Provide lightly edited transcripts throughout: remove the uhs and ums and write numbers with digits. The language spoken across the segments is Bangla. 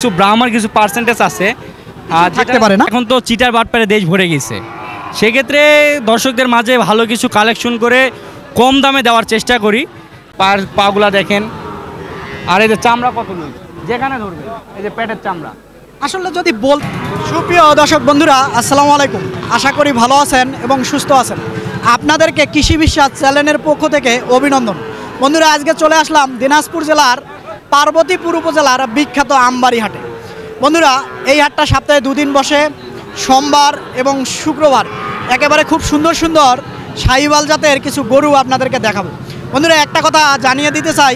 কিছু ব্রাহ্মার কিছু পার্সেন্টেজ আছে থাকতে পারে না। এখন তো চিটার বাটপারে দেশ ভরে গেছে, সেক্ষেত্রে দর্শকদের মাঝে ভালো কিছু কালেকশন করে কম দামে দেওয়ার চেষ্টা করি। পাগুলা দেখেন, আর এই যে চামড়া কত নেই, যেখানে ধরবে এই যে পেটের চামড়া। আসলে যদি সুপ্রিয় দর্শক বন্ধুরা, আসসালামু আলাইকুম। আশা করি ভালো আছেন এবং সুস্থ আছেন। আপনাদেরকে কৃষি বিশ্বাস চ্যানেলের পক্ষ থেকে অভিনন্দন। বন্ধুরা, আজকে চলে আসলাম দিনাজপুর জেলার পার্বতীপুর উপজেলার বিখ্যাত আমবাড়ি হাটে। বন্ধুরা, এই হাটটা সপ্তাহে দুদিন বসে, সোমবার এবং শুক্রবার। একেবারে খুব সুন্দর সুন্দর শাহিওয়াল জাতের কিছু গরু আপনাদেরকে দেখাবো। বন্ধুরা, একটা কথা জানিয়ে দিতে চাই,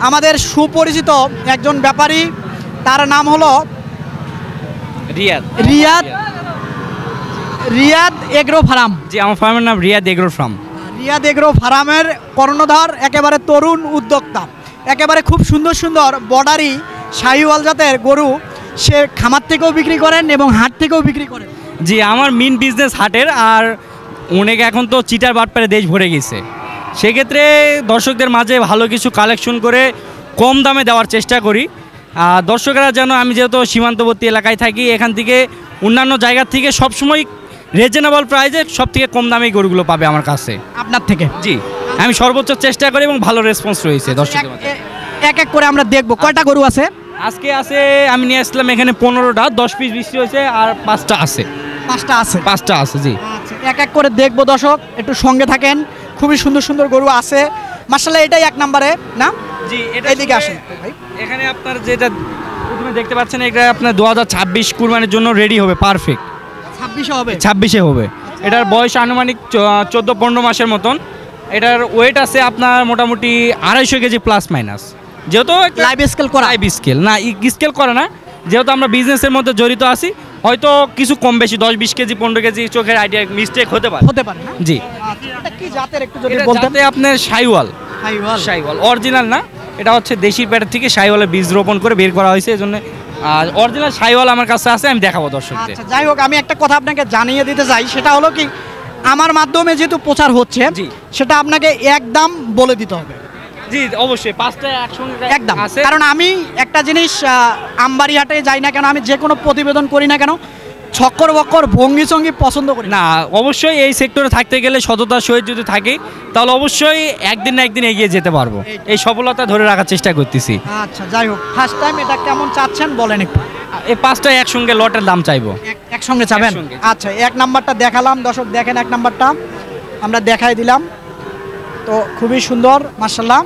আমাদের সুপরিচিত একজন ব্যাপারী, তার নাম হলো রিয়াদ এগ্রো ফার্ম। জি, আমার ফার্মের নাম Riyad agro farm. Riyad agro ফার্মের কর্ণধার, একেবারে তরুণ উদ্যোক্তা। একেবারে খুব সুন্দর সুন্দর বর্ডারি শাহিওয়াল জাতের গরু সে খামার থেকেও বিক্রি করেন এবং হাট থেকেও বিক্রি করেন। জি, আমার মেন বিজনেস হাটের, আর অনেক এখন তো চিটার বাটপারে দেশ ভরে গেছে, সেক্ষেত্রে দর্শকদের মাঝে ভালো কিছু কালেকশন করে কম দামে দেওয়ার চেষ্টা করি। দর্শকরা যেন, আমি যেহেতু সীমান্তবর্তী এলাকায় থাকি, এখান থেকে অন্যান্য জায়গার থেকে সবসময় রিজনেবল প্রাইসে সব থেকে কম দামে গরুগুলো পাবে আমার কাছে। আপনার থেকে? জি, আমি সর্বোচ্চ চেষ্টা করি এবং ভালো রেসপন্স রয়েছে দর্শকদের মাঝে। এক এক করে আমরা দেখবো কয়টা গরু আছে। আজকে আছে, আমি নিয়ে আসলাম এখানে 15টা, 10 পিস বৃষ্টি হয়েছে, আর 5টা আছে। 5টা আছে। জি, এক এক করে দেখবো। দর্শক একটু সঙ্গে থাকেন, খুবই সুন্দর সুন্দর গরু আছে মাশাআল্লাহ। এটাই এক নম্বরে না? জি, এদিকে আসেন ভাই। এখানে আপনার যেটা প্রথমে দেখতে পাচ্ছেন, এটা আপনার 2026 কুরবানির জন্য রেডি হবে, পারফেক্ট। 26-এ হবে। এটার বয়স আনুমানিক 14-15 মাসের মতন। এটার ওয়েট আছে আপনার মোটামুটি 250 কেজি প্লাস মাইনাস। যেহেতু লাইভ স্কেল করা, লাইভ স্কেল না, স্কেল করে না, যেহেতু আমরা বিজনেসের মধ্যে জড়িত আছি, হয়তো কিছু কম বেশি 10-20 কেজি 15 কেজি চোখের আইডিয়া মিস্টেক হতে পারে। না? জি। এটা কি জাতের একটু যদি এটা বলতেন? জাতে আপনার শাহিওয়াল অরিজিনাল না, এটা হচ্ছে দেশির পেটের থেকে শাহিওয়ালের বীজ রোপণ করে বের করা হয়েছে, এজন্য অরিজিনাল শাহিওয়াল আমার কাছে আছে, আমি দেখাবো দর্শকদের। আচ্ছা, যাই হোক, আমি একটা কথা আপনাকে জানিয়ে দিতে চাই, সেটা হলো কি, আমার মাধ্যমে যেহেতু প্রচার হচ্ছে, সেটা আপনাকে একদম বলে দিতে হবে। জি, অবশ্যই 5টা একসঙ্গে একদম আছে। কারণ আমি একটা জিনিস আমবাড়ি হাটে যাই না কেন, আমি যে কোনো প্রতিবেদন করি না কেন, ছক্কর বক্কর ভঙ্গি সঙ্গী পছন্দ করি না। অবশ্যই এই সেক্টরে থাকতে গেলে সততার সহিত যদি থাকি, তাহলে অবশ্যই একদিন না একদিন এগিয়ে যেতে পারবো। এই সফলতা ধরে রাখার চেষ্টা করতেছি। আচ্ছা, যাই হোক, ফার্স্ট টাইম এটা কেমন চাচ্ছেন বলেন একটু। এই 5টা একসঙ্গে লটের দাম চাইবো। একসঙ্গে চাবেন? আচ্ছা, এক নাম্বারটা দেখালাম, দর্শক দেখেন, এক নাম্বারটা আমরা দেখাই দিলাম, তো খুবই সুন্দর মাশাআল্লাহ।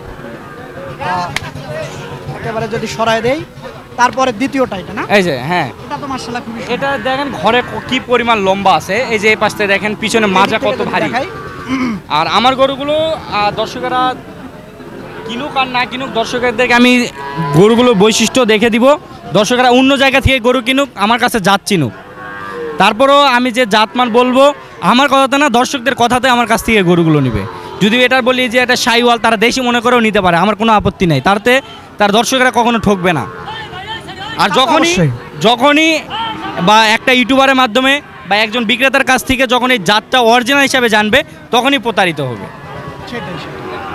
একেবারে যদি সরায় দেই, তারপরে দ্বিতীয়টা এটা না? এই যে, হ্যাঁ, এটা তো মাশাআল্লাহ খুবই সুন্দর। এটা দেখেন ঘরে কি পরিমাণ লম্বা আছে, এই যে এই পাশে দেখেন পিছনে মাজা কত ভারী। আর আমার গরুগুলো দর্শকেরা কিনুক আর না কিনুক, দর্শকদেরকে আমি গরুগুলোর বৈশিষ্ট্য দেখে দিব। দর্শকেরা অন্য জায়গা থেকে গরু কিনুক, আমার কাছে জাত চিনুক, তারপরও আমি যে জাতমান বলবো আমার কথাতে না, দর্শকদের কথাতে আমার কাছ থেকে গরুগুলো নিবে। যদি এটা বলি যে এটা শাহিওয়াল, তারা দেশি মনে করেও নিতে পারে, আমার কোনো আপত্তি নেই, তাতে তার দর্শকেরা কখনো ঠকবে না। আর যখনই বা একটা ইউটিউবারের মাধ্যমে বা একজন বিক্রেতার কাছ থেকে যখন এই জাতটা অরিজিনাল হিসাবে জানবে, তখনই প্রতারিত হবে।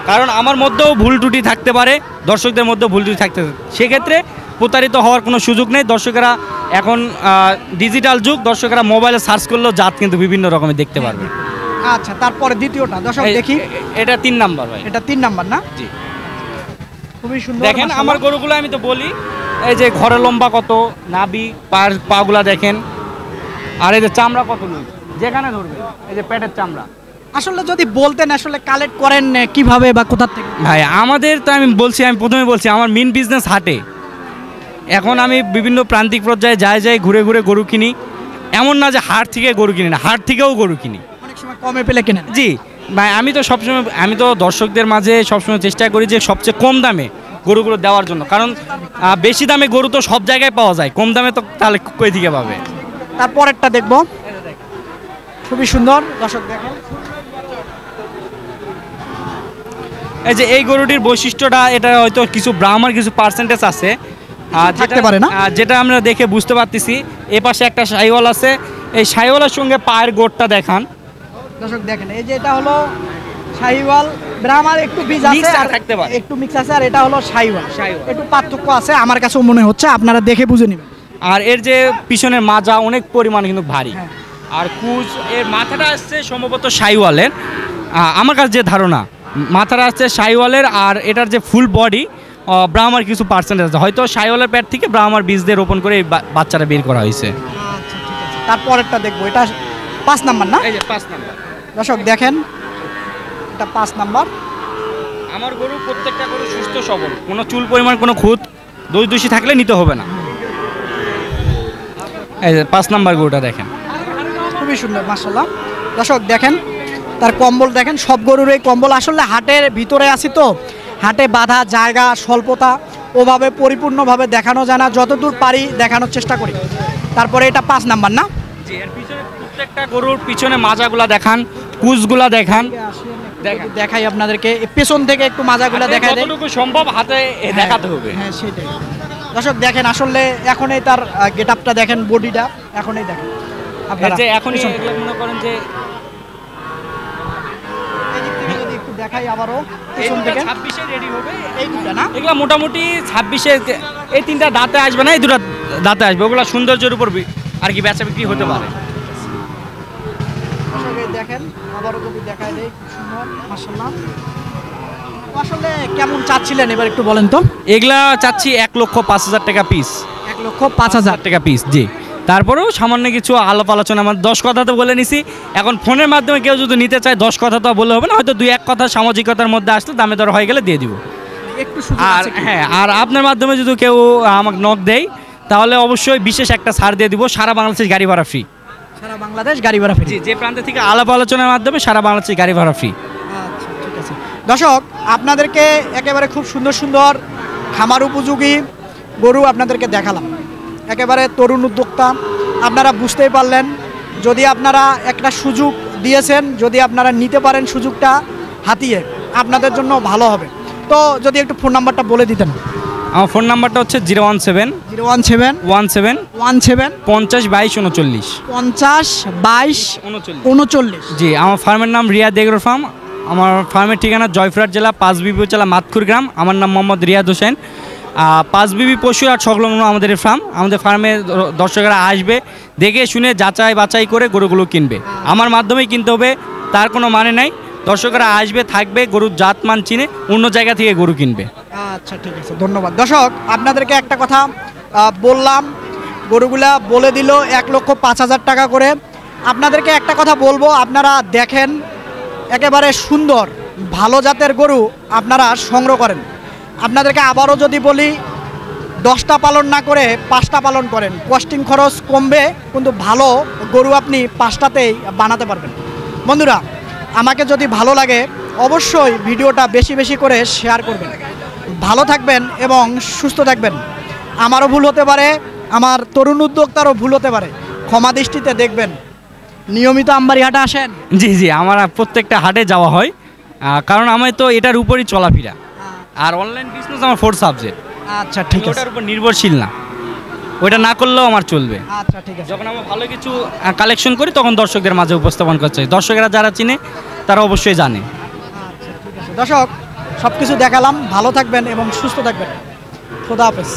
কারণ আমার মধ্যেও ভুল ত্রুটি থাকতে পারে, দর্শকদের মধ্যেও ভুল ত্রুটি থাকতে পারে, সেক্ষেত্রে প্রতারিত হওয়ার কোনো সুযোগ নেই। দর্শকেরা এখন ডিজিটাল যুগ, দর্শকেরা মোবাইলে সার্চ করলেও জাত কিন্তু বিভিন্ন রকমের দেখতে পারবে। আচ্ছা, তারপরে দ্বিতীয়টা দর্শক দেখি। এটা 3 নাম্বার ভাই। এটা 3 নাম্বার না? জি, খুবই সুন্দর। দেখেন আমার গরুগুলো, আমি তো বলি, এই যে ঘরে লম্বা কত, নাভি পাগুলা দেখেন, আর এই যে চামড়া কত নেই, যেখানে ধরবে এই যে পেটের চামড়া। আসলে যদি বলতেন, আসলে কালেক্ট করেন কিভাবে বা কোথা থেকে? ভাই, আমাদের তো আমি প্রথমে বলছি, আমার মেন বিজনেস হাটে। এখন আমি বিভিন্ন প্রান্তিক পর্যায়ে যাই ঘুরে ঘুরে গরু কিনি। এমন না যে হাট থেকে গরু কিনি না, হাট থেকেও গরু কিনি, অনেক সময় কমে পেলে কেনেন। জি ভাই, আমি তো দর্শকদের মাঝে সবসময় চেষ্টা করি যে সবচেয়ে কম দামে গরুগুলো দেওয়ার জন্য, কারণ বেশি দামে গরু তো সব জায়গায় পাওয়া যায়, কম দামে তো তাহলে কই থেকে পাবে। তারপরেরটা দেখবো, খুবই সুন্দর, দর্শক দেখেন। এই যে এই গরুটির বৈশিষ্ট্যটা, এটা হয়তো কিছু ব্রাহ্মার কিছু পার্সেন্টেজ আছে, থাকতে পারে না, যেটা আমরা দেখে বুঝতে পারতেছি। এ পাশে একটা শাহিওয়াল আছে, এই শাহিওয়ালের সঙ্গে পায়ের গোড়টা দেখান। দর্শক দেখেন, এই যে এটা হলো শাহিওয়াল ব্রাহ্মার একটু বীজ আছে Mixed আর থাকতে পারে। একটু মিক্স আছে আর এটা হলো শাহিওয়াল শাহিওয়াল। একটু পার্থক্য আছে আমার কাছেও মনে হচ্ছে, আপনারা দেখে বুঝে নেবেন। আর এর যে পিছনের মাজা অনেক পরিমাণ কিন্তু ভারী। হ্যাঁ। আর কুচ এর মাথাটা আসছে সম্ভবত শাইওয়ালের, আমার কাছে যে ধারণা মাথাটা আসছে শাইওয়ালের, আর এটার যে ফুল বডি ব্রাহ্মার কিছু পার্সেন্টেজ আছে, হয়তো শাইওয়ালের পেট থেকে ব্রাহ্মার বীজ দিয়ে রোপণ করে এই বাচ্চাটা বের করা হয়েছে। আচ্ছা ঠিক আছে, তারপরেরটা দেখবো, এটা 5 নাম্বার না? এই যে 5 নাম্বার। দর্শক দেখেন, এটা 5 নাম্বার। আমার গরু প্রত্যেকটা গরু সুস্থ সবল, কোনো চুল পরিমাণ কোনো খুঁত দোষ দোষী থাকলে নিতে হবে না। এই যে 5 নাম্বার গরুটা দেখেন, খুবই সুন্দর মাশাআল্লাহ। দর্শক দেখেন তার কম্বল দেখেন, সব গরুর এই কম্বল আসলে হাটের ভিতরে আছি তো, হাটে বাঁধা জায়গা স্বল্পতা, ওভাবে পরিপূর্ণভাবে দেখানো যায় না, যতদূর পারি দেখানোর চেষ্টা করি। তারপরে এটা 5 নাম্বার না? জি, এর পিছনে প্রত্যেকটা গরুর পিছনে মাজাগুলা দেখান, কুচগুলা দেখান। দেখেন। দেখাই আপনাদেরকে, পেছন থেকে একটু মাজাগুলা দেখাই দেয়। যতটুকু সম্ভব হাতে দেখাতে হবে। হ্যাঁ সেটাই। দর্শক দেখেন আসলে এখনই তার গেটআপটা দেখেন, বডিটা এখনই দেখেন এর আপনারা। যে এখনই পেছন এগুলো মনে করেন যে এই দিক থেকে যদি একটু দেখাই আবারও এই পেছন দুটা থেকে, 26 রেডি হবে। এই দুটা না? এগুলা মোটামুটি 26 এই তিনটা দাঁতে আসবে না, এই দুটো দাঁতে আসবে, ওগুলা সৌন্দর্যের উপর আর কি বেচা বিক্রি হতে পারে। দর্শক এই দেখেন আবারও যদি দেখাই দেয়, খুব সুন্দর মাশাআল্লাহ। তো আসলে কেমন চাচ্ছিলেন এবার একটু বলেন তো? এগুলা চাচ্ছি 1,05,000 টাকা পিস। 1,05,000 টাকা পিস, জি। তারপরেও সামান্য কিছু আলাপ আলোচনা, আমার 10 কথা তো বলে নিছি। এখন ফোনের মাধ্যমে কেউ যদি নিতে চায় 10 কথা তো বলে হবে না, হয়তো 2-1 কথা সামাজিকতার মধ্যে আসলে দামে দর হয়ে গেলে দিয়ে দিব। একটু সুযোগ আর আছে কি? হ্যাঁ, আর আপনার মাধ্যমে যদি কেউ আমাকে নক দেয় তাহলে অবশ্যই বিশেষ একটা ছাড় দিয়ে দিব, সারা বাংলাদেশ গাড়ি ভাড়া ফ্রি। সারা বাংলাদেশ গাড়ি ভাড়া ফ্রি। জি, যে প্রান্ত থেকে আলাপ আলোচনার মাধ্যমে সারা বাংলাদেশ গাড়ি ভাড়া ফ্রি। আচ্ছা ঠিক আছে। দর্শক আপনাদেরকে একেবারে খুব সুন্দর সুন্দর খামার উপযোগী গরু আপনাদেরকে দেখালাম, একেবারে তরুণ উদ্যোক্তা, আপনারা বুঝতেই পারলেন। যদি আপনারা একটা সুযোগ দিয়েছেন, যদি আপনারা নিতে পারেন সুযোগটা হাতিয়ে, আপনাদের জন্য ভালো হবে। তো যদি একটু ফোন নাম্বারটা বলে দিতেন। আমার ফোন নাম্বারটা হচ্ছে 017 017 17 17 50 22 39 50 22 39। জি, আমার ফার্মের নাম রিয়াদ এগ্রো ফার্ম। আমার ফার্মের ঠিকানা জয়পুরহাট জেলা পাঁচবিবি উপজেলা মাতকুর গ্রাম। আমার নাম মোহাম্মদ রিয়াদ হোসেন। পাঁচবিবি পশু আর সংলগ্ন আমাদের এই ফার্ম। আমাদের ফার্মে দর্শকরা আসবে, দেখে শুনে যাচাই বাছাই করে গরুগুলো কিনবে। আমার মাধ্যমেই কিনতে হবে তার কোনো মানে নাই। দর্শকরা আসবে, থাকবে, গরুর জাতমান চিনে অন্য জায়গা থেকে গরু কিনবে। আচ্ছা ঠিক আছে, ধন্যবাদ। দর্শক আপনাদেরকে একটা কথা বললাম, গরুগুলা বলে দিল 1,05,000 টাকা করে। আপনাদেরকে একটা কথা বলবো, আপনারা দেখেন একেবারে সুন্দর ভালো জাতের গরু আপনারা সংগ্রহ করেন। আপনাদেরকে আবারও যদি বলি, 10টা পালন না করে 5টা পালন করেন, কস্টিং খরচ কমবে, কিন্তু ভালো গরু আপনি 5টাতেই বানাতে পারবেন। বন্ধুরা, আমাকে যদি ভালো লাগে অবশ্যই ভিডিওটা বেশি বেশি করে শেয়ার করবেন। ভালো থাকবেন এবং সুস্থ থাকবেন। আমারও ভুল হতে পারে, আমার তরুণ উদ্যোক্তারও ভুল হতে পারে, ক্ষমা দৃষ্টিতে দেখবেন। নিয়মিত আমবাড়ি হাটে আসেন? জি জি, আমার প্রত্যেকটা হাটে যাওয়া হয়, কারণ আমি তো এটার উপরই চলাফেরা। আর অনলাইন বিজনেস আমার 4th সাবজেক্ট। আচ্ছা ঠিক আছে, ওটার উপর নির্ভরশীল না, ওটা না করলেও আমার চলবে। আচ্ছা ঠিক আছে। যখন আমরা ভালো কিছু কালেকশন করি তখন দর্শকদের মাঝে উপস্থাপন করতে চাই। দর্শকেরা যারা চিনে তারা অবশ্যই জানে। আচ্ছা ঠিক আছে। দর্শক সব কিছু দেখালাম, ভালো থাকবেন এবং সুস্থ থাকবেন। খোদা হাফেজ।